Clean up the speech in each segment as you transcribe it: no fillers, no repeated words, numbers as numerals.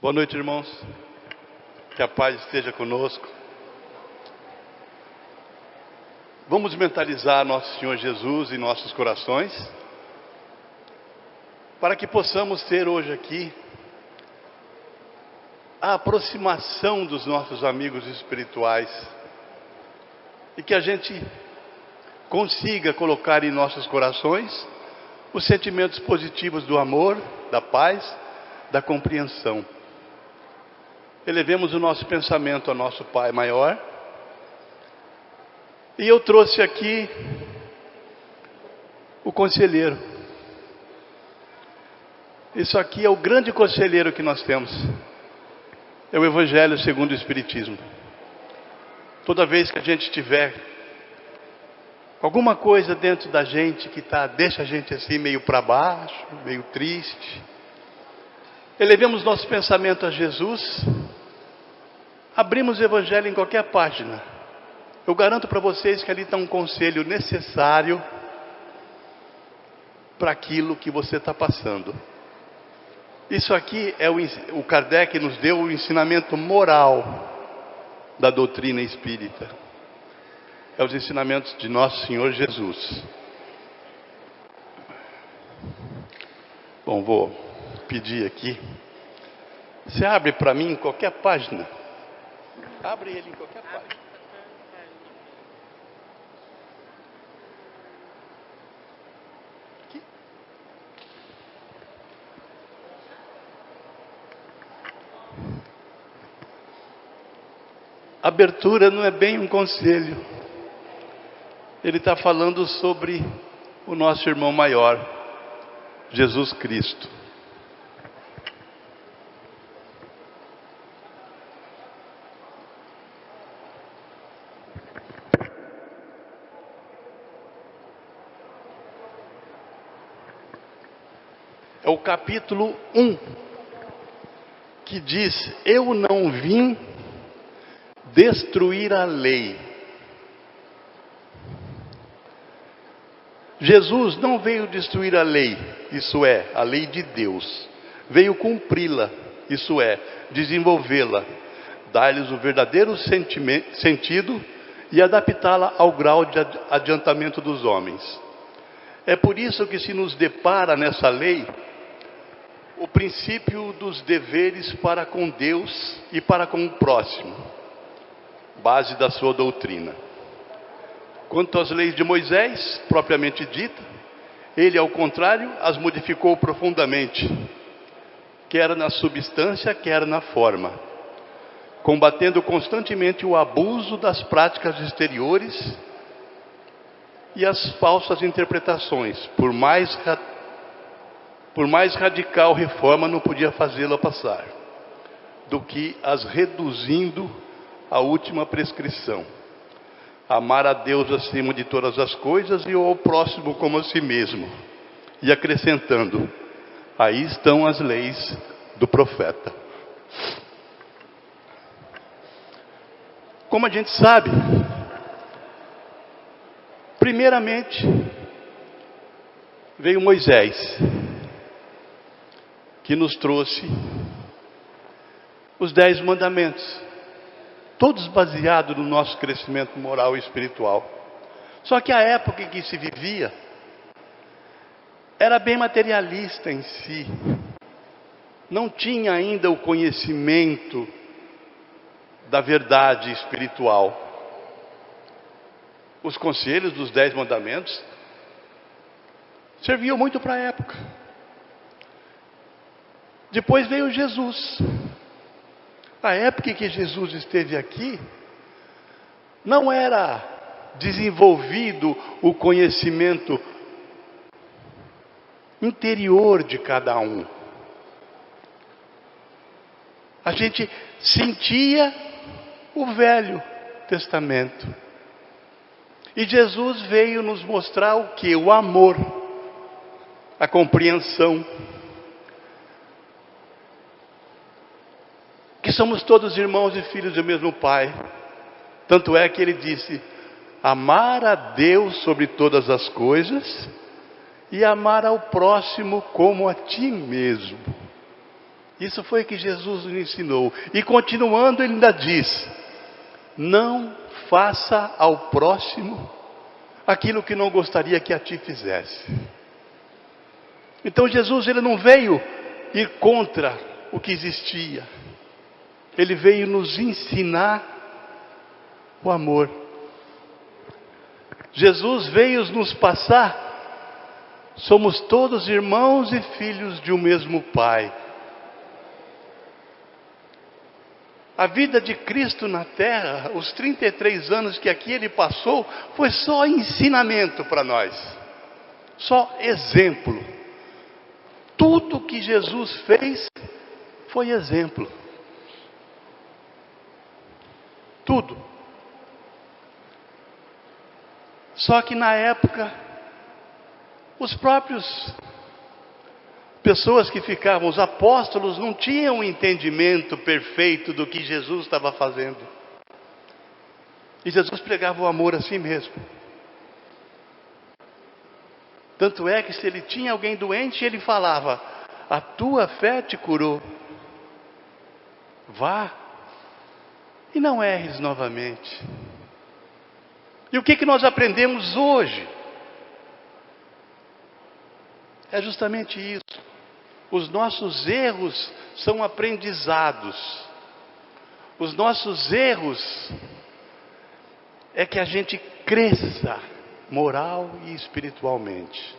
Boa noite, irmãos. Que a paz esteja conosco. Vamos mentalizar nosso Senhor Jesus em nossos corações, para que possamos ter hoje aqui a aproximação dos nossos amigos espirituais e que a gente consiga colocar em nossos corações os sentimentos positivos do amor, da paz, da compreensão. Elevemos o nosso pensamento ao nosso Pai maior. E eu trouxe aqui o conselheiro. Isso aqui é o grande conselheiro que nós temos. É o Evangelho segundo o Espiritismo. Toda vez que a gente tiver alguma coisa dentro da gente que deixa a gente assim meio para baixo, meio triste, elevemos nosso pensamento a Jesus, abrimos o Evangelho em qualquer página. Eu garanto para vocês que ali está um conselho necessário para aquilo que você está passando. Isso aqui é o Kardec nos deu o ensinamento moral da doutrina espírita. É os ensinamentos de Nosso Senhor Jesus. Bom, vou pedir aqui. Você abre para mim em qualquer página. Abre ele em qualquer página. Aqui. A abertura não é bem um conselho. Ele está falando sobre o nosso irmão maior, Jesus Cristo. É o capítulo 1, que diz: eu não vim destruir a lei. Jesus não veio destruir a lei, isso é, a lei de Deus. Veio cumpri-la, isso é, desenvolvê-la, dar-lhes o verdadeiro sentido e adaptá-la ao grau de adiantamento dos homens. É por isso que se nos depara nessa lei o princípio dos deveres para com Deus e para com o próximo, base da sua doutrina. Quanto às leis de Moisés, propriamente dita, ele, ao contrário, as modificou profundamente, quer na substância, quer na forma, combatendo constantemente o abuso das práticas exteriores e as falsas interpretações. Por mais radical reforma não podia fazê-la passar, do que as reduzindo à última prescrição: amar a Deus acima de todas as coisas e ao próximo como a si mesmo. E acrescentando: aí estão as leis do profeta. Como a gente sabe, primeiramente veio Moisés, que nos trouxe os 10 mandamentos, todos baseados no nosso crescimento moral e espiritual. Só que a época em que se vivia era bem materialista em si. Não tinha ainda o conhecimento da verdade espiritual. Os conselhos dos 10 mandamentos serviam muito para a época. Depois veio Jesus. A época em que Jesus esteve aqui, não era desenvolvido o conhecimento interior de cada um. A gente sentia o Velho Testamento. E Jesus veio nos mostrar o que? O amor, a compreensão. Que somos todos irmãos e filhos do mesmo Pai. Tanto é que ele disse: amar a Deus sobre todas as coisas e amar ao próximo como a ti mesmo. Isso foi o que Jesus nos ensinou. E continuando, ele ainda diz: não faça ao próximo aquilo que não gostaria que a ti fizesse. Então Jesus, ele não veio ir contra o que existia. Ele veio nos ensinar o amor. Jesus veio nos passar: somos todos irmãos e filhos de um mesmo Pai. A vida de Cristo na terra, os 33 anos que aqui ele passou, foi só ensinamento para nós, só exemplo. Tudo que Jesus fez foi exemplo. Tudo. Só que na época, os próprios pessoas que ficavam, os apóstolos, não tinham um entendimento perfeito do que Jesus estava fazendo. E Jesus pregava o amor a si mesmo. Tanto é que se ele tinha alguém doente, ele falava: a tua fé te curou. Vá e não erres novamente. E o que nós aprendemos hoje? É justamente isso. Os nossos erros são aprendizados. Os nossos erros é que a gente cresça moral e espiritualmente.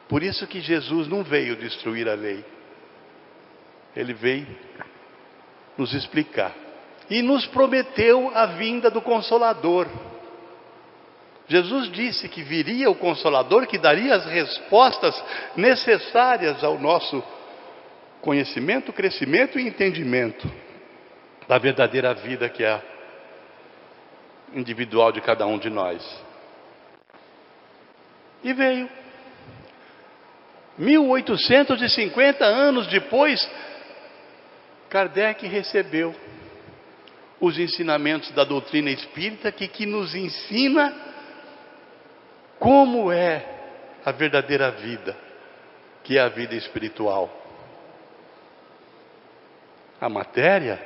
Por isso que Jesus não veio destruir a lei. Ele veio nos explicar. E nos prometeu a vinda do Consolador. Jesus disse que viria o Consolador, que daria as respostas necessárias ao nosso conhecimento, crescimento e entendimento da verdadeira vida que é individual de cada um de nós. E veio. 1850 anos depois, Kardec recebeu os ensinamentos da doutrina espírita que nos ensina como é a verdadeira vida, que é a vida espiritual. A matéria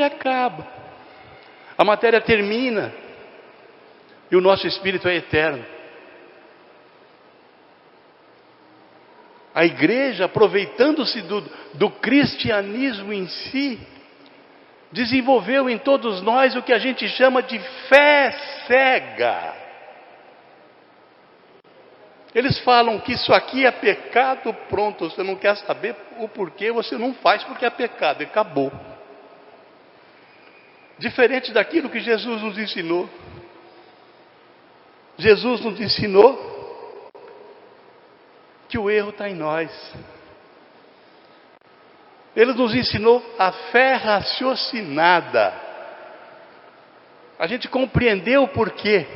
acaba, a matéria termina, e o nosso espírito é eterno. A igreja, aproveitando-se do cristianismo em si, desenvolveu em todos nós o que a gente chama de fé cega. Eles falam que isso aqui é pecado, pronto, você não quer saber o porquê, você não faz porque é pecado, e acabou. Diferente daquilo que Jesus nos ensinou. Jesus nos ensinou que o erro está em nós. Ele nos ensinou a fé raciocinada. A gente compreendeu o porquê.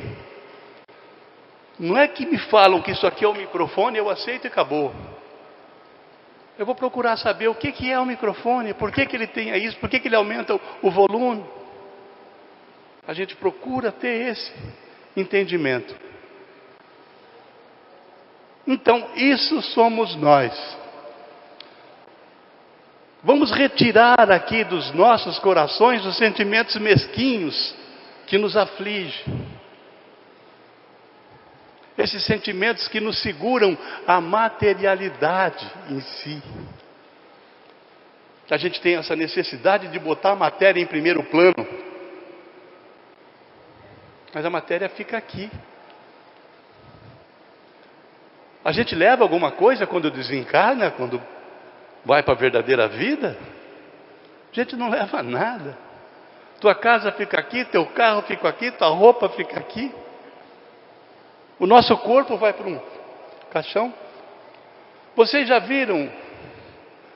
Não é que me falam que isso aqui é o microfone, eu aceito e acabou. Eu vou procurar saber o que é o microfone, por que ele tem isso, por que ele aumenta o volume. A gente procura ter esse entendimento. Então, isso somos nós. Vamos retirar aqui dos nossos corações os sentimentos mesquinhos que nos afligem. Esses sentimentos que nos seguram a materialidade em si. A gente tem essa necessidade de botar a matéria em primeiro plano. Mas a matéria fica aqui. A gente leva alguma coisa quando desencarna, quando vai para a verdadeira vida? A gente não leva nada. Tua casa fica aqui, teu carro fica aqui, tua roupa fica aqui. O nosso corpo vai para um caixão. Vocês já viram,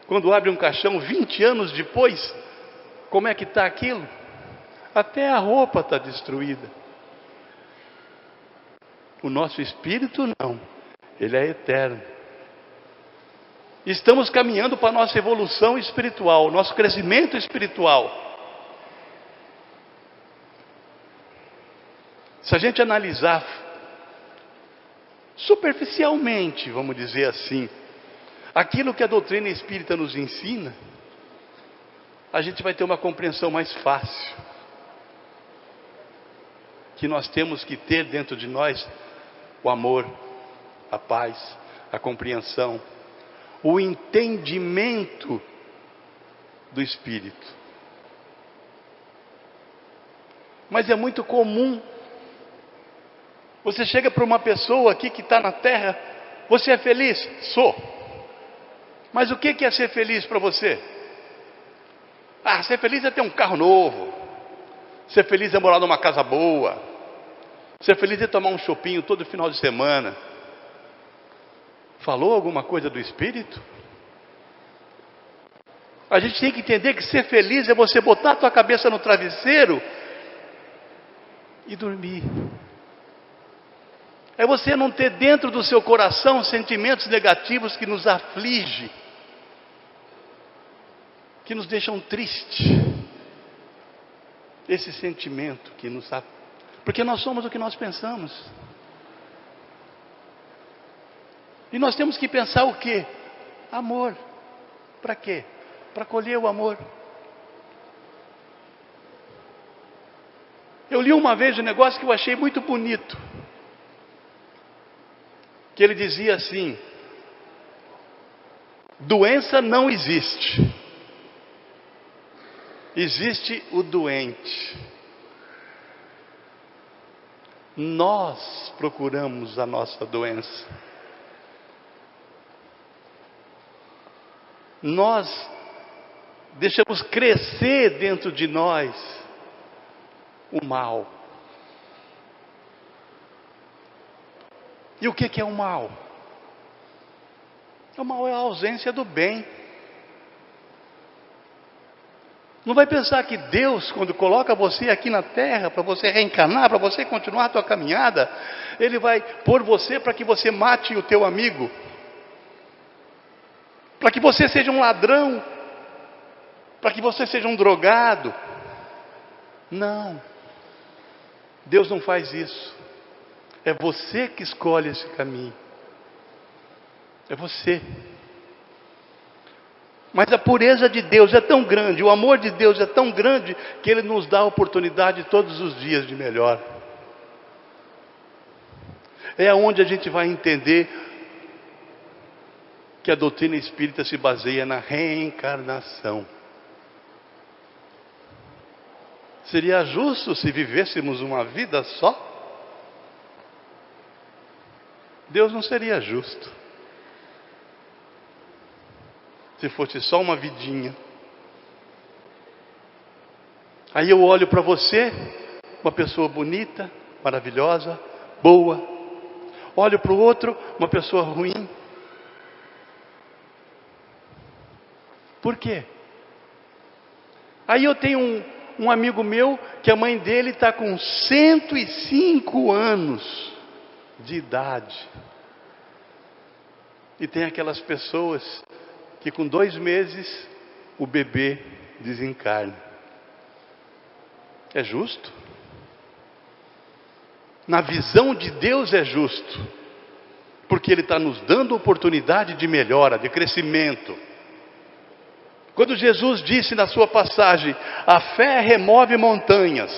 quando abre um caixão 20 anos depois, como é que está aquilo? Até a roupa está destruída. O nosso espírito não, ele é eterno. Estamos caminhando para a nossa evolução espiritual, nosso crescimento espiritual. Se a gente analisar superficialmente, vamos dizer assim, aquilo que a doutrina espírita nos ensina, a gente vai ter uma compreensão mais fácil. Que nós temos que ter dentro de nós o amor, a paz, a compreensão, o entendimento do Espírito. Mas é muito comum, você chega para uma pessoa aqui que está na terra, você é feliz? Sou. Mas o que é ser feliz para você? Ah, ser feliz é ter um carro novo, ser feliz é morar numa casa boa, ser feliz é tomar um chopinho todo final de semana. Falou alguma coisa do Espírito? A gente tem que entender que ser feliz é você botar a tua cabeça no travesseiro e dormir. É você não ter dentro do seu coração sentimentos negativos que nos afligem, que nos deixam tristes. Esse sentimento que nos aflige. Porque nós somos o que nós pensamos. E nós temos que pensar o quê? Amor. Para quê? Para colher o amor. Eu li uma vez um negócio que eu achei muito bonito. Que ele dizia assim: doença não existe. Existe o doente. Nós procuramos a nossa doença. Nós deixamos crescer dentro de nós o mal. E o que é o mal? O mal é a ausência do bem. Não vai pensar que Deus, quando coloca você aqui na terra, para você reencarnar, para você continuar a tua caminhada, Ele vai pôr você para que você mate o teu amigo, para que você seja um ladrão, para que você seja um drogado. Não, Deus não faz isso. É você que escolhe esse caminho. É você. Mas a pureza de Deus é tão grande, o amor de Deus é tão grande, que Ele nos dá a oportunidade todos os dias de melhor. É onde a gente vai entender que a doutrina espírita se baseia na reencarnação. Seria justo se vivêssemos uma vida só? Deus não seria justo se fosse só uma vidinha. Aí eu olho para você, uma pessoa bonita, maravilhosa, boa. Olho para o outro, uma pessoa ruim. Por quê? Aí eu tenho um amigo meu, que a mãe dele está com 105 anos de idade. E tem aquelas pessoas que com 2 meses o bebê desencarna. É justo? Na visão de Deus é justo, porque Ele está nos dando oportunidade de melhora, de crescimento. Quando Jesus disse na sua passagem, a fé remove montanhas,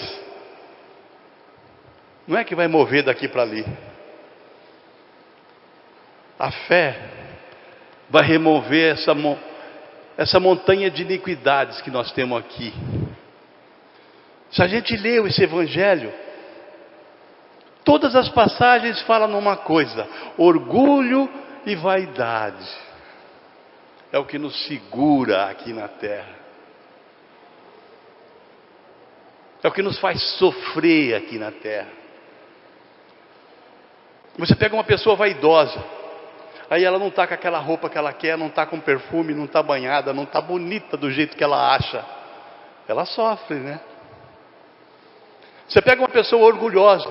não é que vai mover daqui para ali. A fé vai remover essa montanha de iniquidades que nós temos aqui. Se a gente lê esse evangelho, todas as passagens falam numa coisa: orgulho e vaidade. É o que nos segura aqui na terra. É o que nos faz sofrer aqui na terra. Você pega uma pessoa vaidosa, aí ela não está com aquela roupa que ela quer, não está com perfume, não está banhada, não está bonita do jeito que ela acha. Ela sofre, né? Você pega uma pessoa orgulhosa,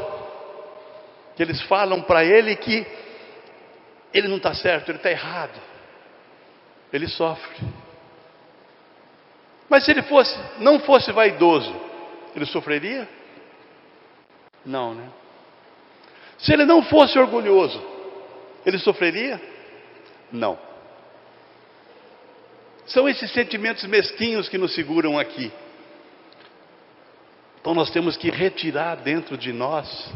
que eles falam para ele que ele não está certo, ele está errado. Ele sofre. Mas se ele não fosse vaidoso, ele sofreria? Não, né? Se ele não fosse orgulhoso, Ele sofreria? Não. São esses sentimentos mesquinhos que nos seguram aqui. Então nós temos que retirar dentro de nós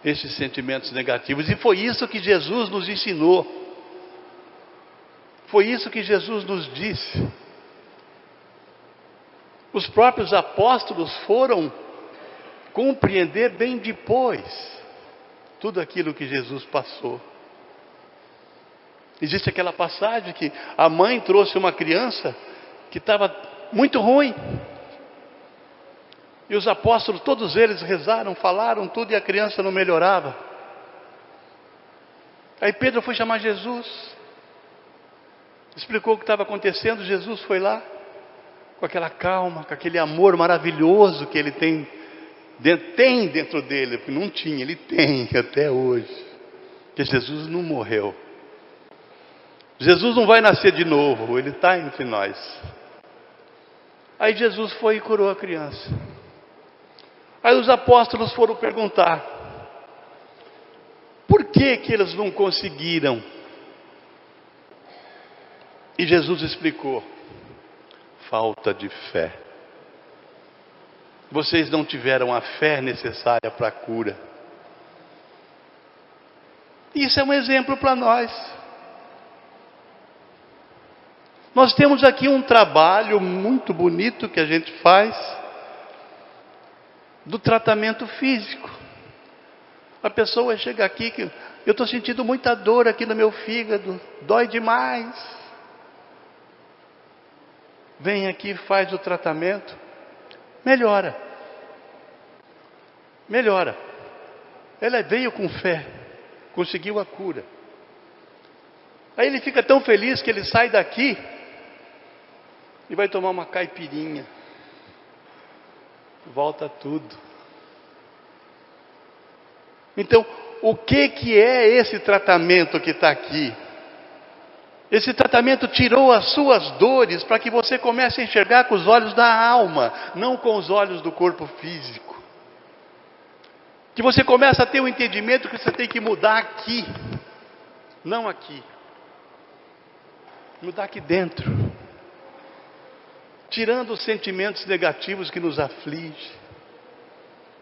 esses sentimentos negativos. E foi isso que Jesus nos ensinou. Foi isso que Jesus nos disse. Os próprios apóstolos foram compreender bem depois tudo aquilo que Jesus passou. Existe aquela passagem que a mãe trouxe uma criança que estava muito ruim. E os apóstolos, todos eles rezaram, falaram tudo e a criança não melhorava. Aí Pedro foi chamar Jesus. Explicou o que estava acontecendo. Jesus foi lá, com aquela calma, com aquele amor maravilhoso que ele tem dentro dele. Porque não tinha, ele tem até hoje. Porque Jesus não morreu. Jesus não vai nascer de novo, ele está entre nós. Aí Jesus foi e curou a criança. Aí os apóstolos foram perguntar: por que eles não conseguiram? E Jesus explicou: falta de fé. Vocês não tiveram a fé necessária para a cura. Isso é um exemplo para nós. Nós temos aqui um trabalho muito bonito que a gente faz do tratamento físico. A pessoa chega aqui que eu estou sentindo muita dor aqui no meu fígado, dói demais. Vem aqui, faz o tratamento, melhora. Melhora. Ela veio com fé, conseguiu a cura. Aí ele fica tão feliz que ele sai daqui e vai tomar uma caipirinha. Volta tudo. Então, o que é esse tratamento que está aqui? Esse tratamento tirou as suas dores para que você comece a enxergar com os olhos da alma, não com os olhos do corpo físico. Que você comece a ter o entendimento que você tem que mudar aqui, não aqui. Mudar aqui dentro. Tirando os sentimentos negativos que nos afligem,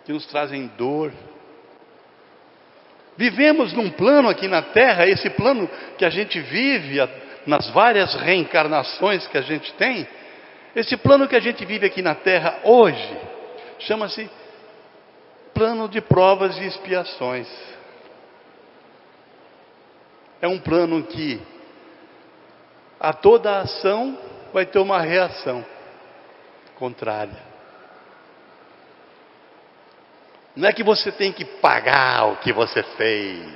que nos trazem dor. Vivemos num plano aqui na Terra, esse plano que a gente vive nas várias reencarnações que a gente tem, esse plano que a gente vive aqui na Terra hoje, chama-se plano de provas e expiações. É um plano que a toda ação vai ter uma reação contrária. Não é que você tem que pagar o que você fez.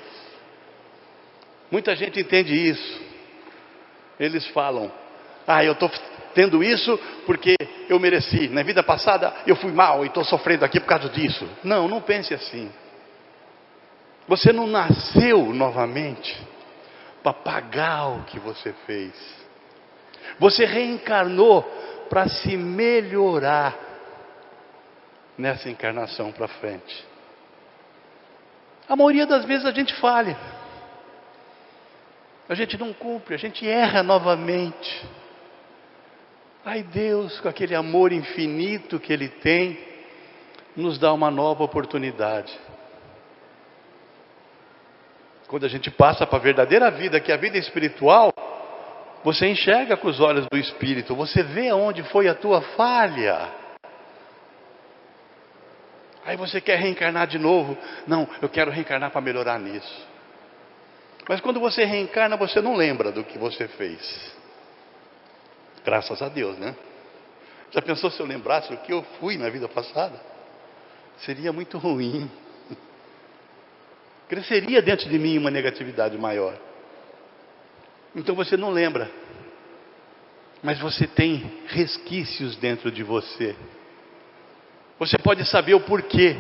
Muita gente entende isso. Eles falam: eu estou tendo isso porque eu mereci. Na vida passada eu fui mal e estou sofrendo aqui por causa disso. Não, não pense assim. Você não nasceu novamente para pagar o que você fez. Você reencarnou para se melhorar nessa encarnação para frente. A maioria das vezes a gente falha. A gente não cumpre, a gente erra novamente. Aí Deus, com aquele amor infinito que Ele tem, nos dá uma nova oportunidade. Quando a gente passa para a verdadeira vida, que é a vida espiritual, você enxerga com os olhos do Espírito, você vê onde foi a tua falha. Aí você quer reencarnar de novo. Não, eu quero reencarnar para melhorar nisso. Mas quando você reencarna, você não lembra do que você fez. Graças a Deus, né? Já pensou se eu lembrasse do que eu fui na vida passada? Seria muito ruim. Cresceria dentro de mim uma negatividade maior. Então você não lembra. Mas você tem resquícios dentro de você. Você pode saber o porquê.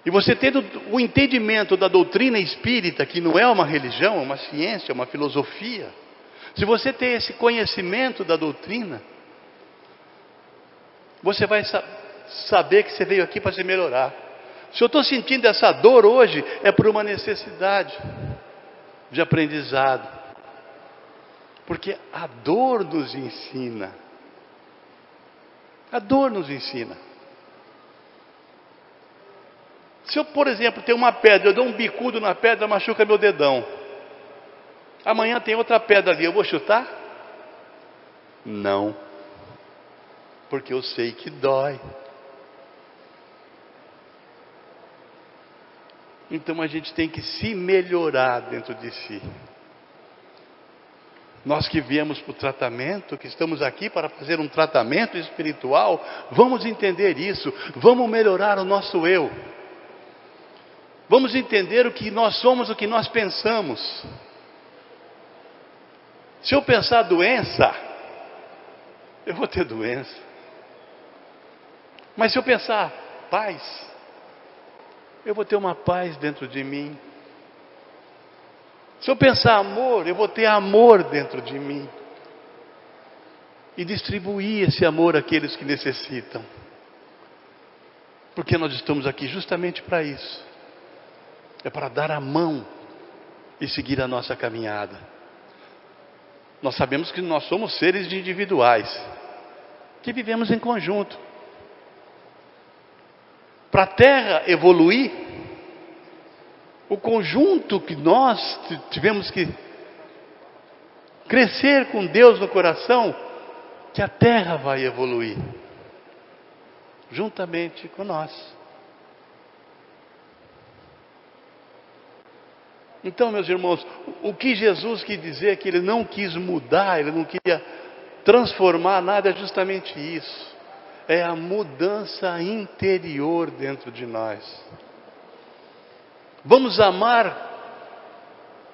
E você tendo o entendimento da doutrina espírita, que não é uma religião, é uma ciência, é uma filosofia. Se você tem esse conhecimento da doutrina, você vai saber que você veio aqui para se melhorar. Se eu estou sentindo essa dor hoje, é por uma necessidade de aprendizado. Porque a dor nos ensina. A dor nos ensina. Se eu, por exemplo, tenho uma pedra, eu dou um bicudo na pedra, machuca meu dedão. Amanhã tem outra pedra ali, eu vou chutar? Não. Porque eu sei que dói. Então a gente tem que se melhorar dentro de si. Nós que viemos para o tratamento, que estamos aqui para fazer um tratamento espiritual, vamos entender isso, vamos melhorar o nosso eu. Vamos entender o que nós somos, o que nós pensamos. Se eu pensar doença, eu vou ter doença. Mas se eu pensar paz, eu vou ter uma paz dentro de mim. Se eu pensar amor, eu vou ter amor dentro de mim. E distribuir esse amor àqueles que necessitam. Porque nós estamos aqui justamente para isso. É para dar a mão e seguir a nossa caminhada. Nós sabemos que nós somos seres individuais, que vivemos em conjunto. Para a Terra evoluir, o conjunto que nós tivemos que crescer com Deus no coração, que a Terra vai evoluir, juntamente com nós. Então, meus irmãos, o que Jesus quis dizer, que Ele não quis mudar, Ele não queria transformar nada, é justamente isso. É a mudança interior dentro de nós. Vamos amar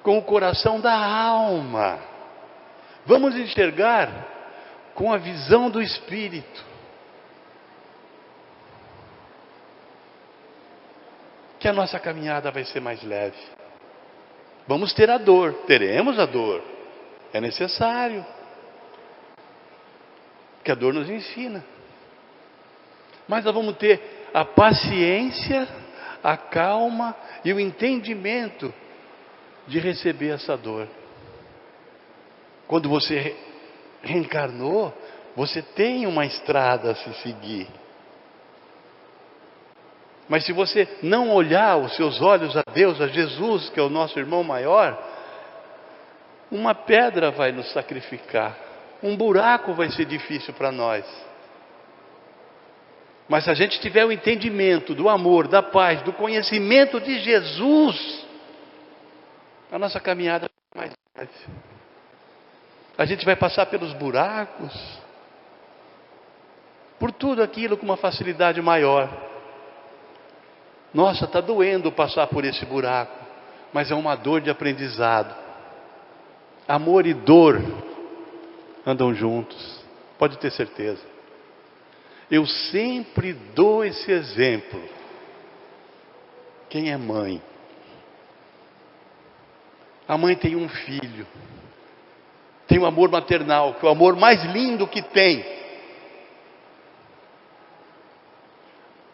com o coração da alma. Vamos enxergar com a visão do Espírito. Que a nossa caminhada vai ser mais leve. Vamos ter a dor, teremos a dor. É necessário. Porque a dor nos ensina. Mas nós vamos ter a paciência, a calma e o entendimento de receber essa dor. Quando você reencarnou, você tem uma estrada a se seguir. Mas se você não olhar os seus olhos a Deus, a Jesus, que é o nosso irmão maior, uma pedra vai nos sacrificar. Um buraco vai ser difícil para nós. Mas se a gente tiver o entendimento do amor, da paz, do conhecimento de Jesus, a nossa caminhada vai ser mais leve. A gente vai passar pelos buracos, por tudo aquilo com uma facilidade maior. Nossa, está doendo passar por esse buraco, mas é uma dor de aprendizado. Amor e dor andam juntos, pode ter certeza. Eu sempre dou esse exemplo. Quem é mãe? A mãe tem um filho, tem o amor maternal, que é o amor mais lindo que tem.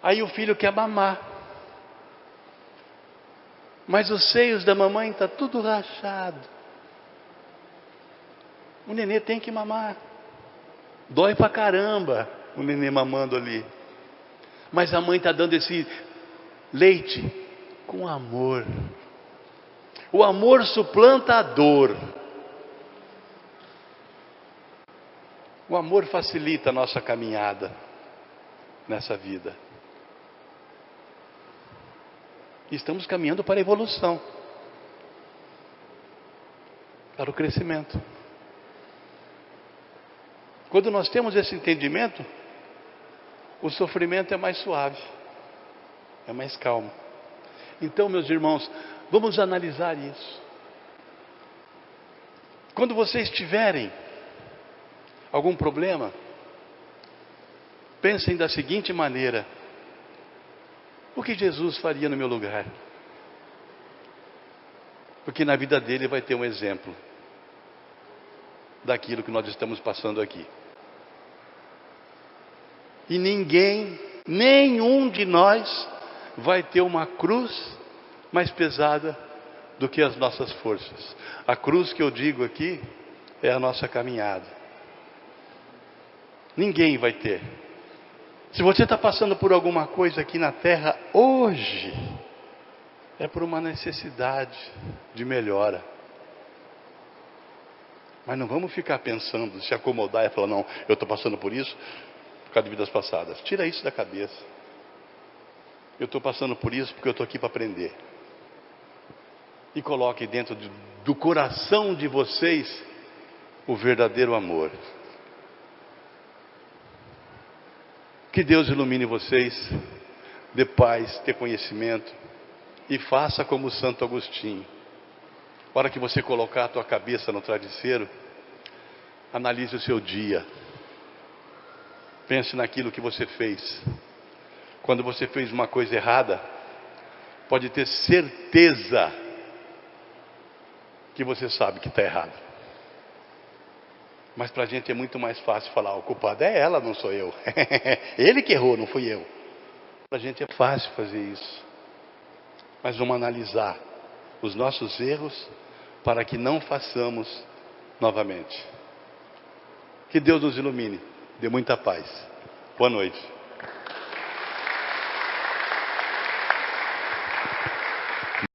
Aí o filho quer mamar. Mas os seios da mamãe estão tudo rachado. O nenê tem que mamar. Dói pra caramba o nenê mamando ali. Mas a mãe está dando esse leite com amor. O amor suplanta a dor. O amor facilita a nossa caminhada nessa vida. Estamos caminhando para a evolução, para o crescimento. Quando nós temos esse entendimento, o sofrimento é mais suave, é mais calmo. Então, meus irmãos, vamos analisar isso. Quando vocês tiverem algum problema, pensem da seguinte maneira: o que Jesus faria no meu lugar? Porque na vida dele vai ter um exemplo daquilo que nós estamos passando aqui. E ninguém, nenhum de nós, vai ter uma cruz mais pesada do que as nossas forças. A cruz que eu digo aqui é a nossa caminhada. Ninguém vai ter. Se você está passando por alguma coisa aqui na terra hoje, é por uma necessidade de melhora. Mas não vamos ficar pensando, se acomodar e falar, não, eu estou passando por isso por causa de vidas passadas. Tira isso da cabeça. Eu estou passando por isso porque eu estou aqui para aprender. E coloque dentro do coração de vocês o verdadeiro amor. Que Deus ilumine vocês, dê paz, dê conhecimento, e faça como o Santo Agostinho. Na hora que você colocar a tua cabeça no travesseiro, analise o seu dia. Pense naquilo que você fez. Quando você fez uma coisa errada, pode ter certeza que você sabe que está errado. Mas para a gente é muito mais fácil falar, o culpado é ela, não sou eu. Ele que errou, não fui eu. Para a gente é fácil fazer isso. Mas vamos analisar os nossos erros para que não façamos novamente. Que Deus nos ilumine, dê muita paz. Boa noite.